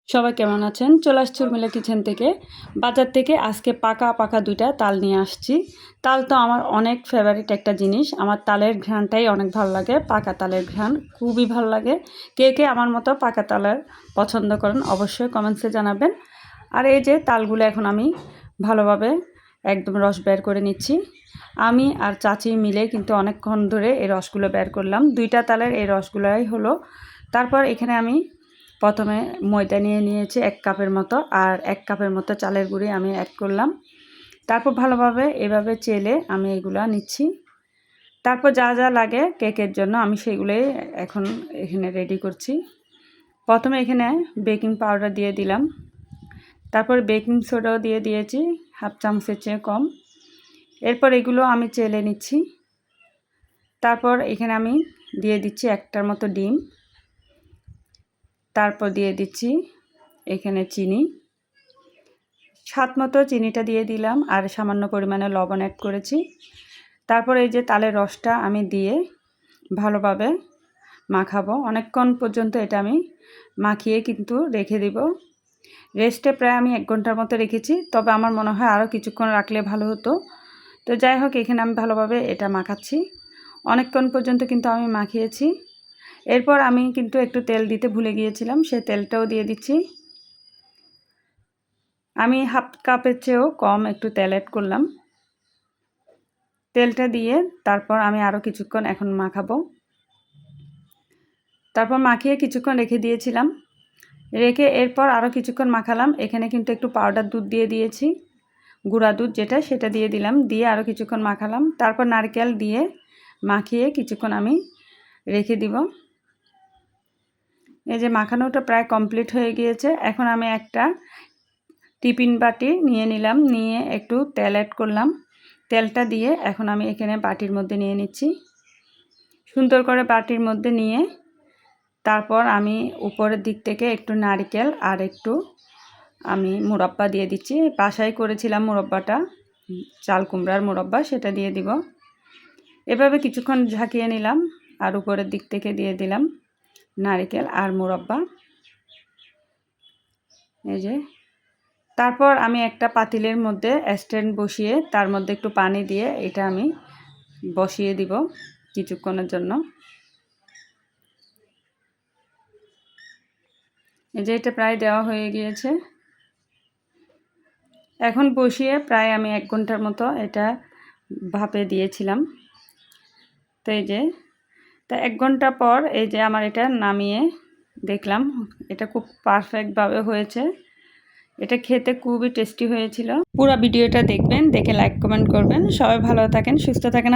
সবাই কেমন আছেন? চলে আসছি উর্মিলা কিচেন থেকে। বাজার থেকে আজকে পাকা পাকা 2টা তাল নিয়ে আসছি। তাল তো আমার অনেক ফেভারিট একটা জিনিস। আমার তালের ঘ্রাণটাই অনেক ভালো লাগে। পাকা তালের ঘ্রাণ খুবই ভালো লাগে। কে কে আমার মতো পাকা তালের পছন্দ করেন অবশ্যই কমেন্টসে জানাবেন। আর এই যে তালগুলো এখন আমি ভালোভাবে একদম রস বের করে নিচ্ছি। আমি আর চাচি মিলে কিন্তু অনেকক্ষণ ধরে এই রসগুলো বের করলাম। 2টা তালের এই রসগুলোই হলো। তারপর এখানে আমি প্রথমে ময়দা নিয়ে নিয়েছি 1 কাপের মতো, আর 1 কাপের মতো চালের গুঁড়ি আমি অ্যাড করলাম। তারপর ভালোভাবে এভাবে চেলে আমি এগুলা নিচ্ছি। তারপর যা যা লাগে কেকের জন্য আমি সেগুলোই এখন এখানে রেডি করছি। প্রথমে এখানে বেকিং পাউডার দিয়ে দিলাম, তারপর বেকিং সোডাও দিয়ে দিয়েছি 1/2 চামচের চেয়ে কম। এরপর এগুলো আমি চেলে নিচ্ছি। তারপর এখানে আমি দিয়ে দিচ্ছি 1টার মতো ডিম। তারপর দিয়ে দিচ্ছি এখানে চিনি, স্বাদ মতো চিনিটা দিয়ে দিলাম, আর সামান্য পরিমাণে লবণ অ্যাড করেছি। তারপর এই যে তালের রসটা আমি দিয়ে ভালোভাবে মাখাবো। অনেকক্ষণ পর্যন্ত এটা আমি মাখিয়ে কিন্তু রেখে দিব। রেস্টে প্রায় আমি 1 ঘন্টার মতো রেখেছি, তবে আমার মনে হয় আরও কিছুক্ষণ রাখলে ভালো হতো। তো যাই হোক, এখানে আমি ভালোভাবে এটা মাখাচ্ছি। অনেকক্ষণ পর্যন্ত কিন্তু আমি মাখিয়েছি। এরপর আমি কিন্তু একটু তেল দিতে ভুলে গিয়েছিলাম, সেই তেলটাও দিয়ে দিচ্ছি। আমি 1/2 কাপের চেয়েও কম একটু তেল অ্যাড করলাম। তেলটা দিয়ে তারপর আমি আরও কিছুক্ষণ এখন মাখাবো। তারপর মাখিয়ে কিছুক্ষণ রেখে দিয়েছিলাম। রেখে এরপর আরও কিছুক্ষণ মাখালাম। এখানে কিন্তু একটু পাউডার দুধ দিয়ে দিয়েছি, গুঁড়া দুধ যেটা, সেটা দিয়ে দিলাম। দিয়ে আরও কিছুক্ষণ মাখালাম। তারপর নারকেল দিয়ে মাখিয়ে কিছুক্ষণ আমি রেখে দিব। এই যে মাখানোটা প্রায় কমপ্লিট হয়ে গিয়েছে। এখন আমি একটা টিফিন বাটি নিয়ে নিলাম, নিয়ে একটু তেল অ্যাড করলাম। তেলটা দিয়ে এখন আমি এখানে বাটির মধ্যে নিয়ে নিচ্ছি। সুন্দর করে বাটির মধ্যে নিয়ে তারপর আমি উপরের দিক থেকে একটু নারকেল আর একটু আমি মুরব্বা দিয়ে দিচ্ছি। বাসায় করেছিলাম মুরব্বাটা, চাল কুমড়ার মুরব্বা, সেটা দিয়ে দিব। এভাবে কিছুক্ষণ ঝাঁকিয়ে নিলাম, আর উপরের দিক থেকে দিয়ে দিলাম নারকেল আর মুরব্বা। এই যে তারপর আমি একটা পাতিলের মধ্যে স্ট্যান্ড বসিয়ে তার মধ্যে একটু পানি দিয়ে এটা আমি বসিয়ে দিব কিছুক্ষণের জন্য। এই যে এটা প্রায় দেওয়া হয়ে গিয়েছে। এখন বসিয়ে প্রায় আমি 1 ঘন্টার মতো এটা ভাপে দিয়েছিলাম। তো এই যে 1 ঘন্টা পর এই যে আমার এটা নামিয়ে দেখলাম, এটা খুব পারফেক্টভাবে হয়েছে। এটা খেতে খুবই টেস্টি হয়েছিল। পুরো ভিডিওটা দেখবেন, দেখে লাইক কমেন্ট করবেন। সবাই ভালো থাকেন, সুস্থ থাকেন।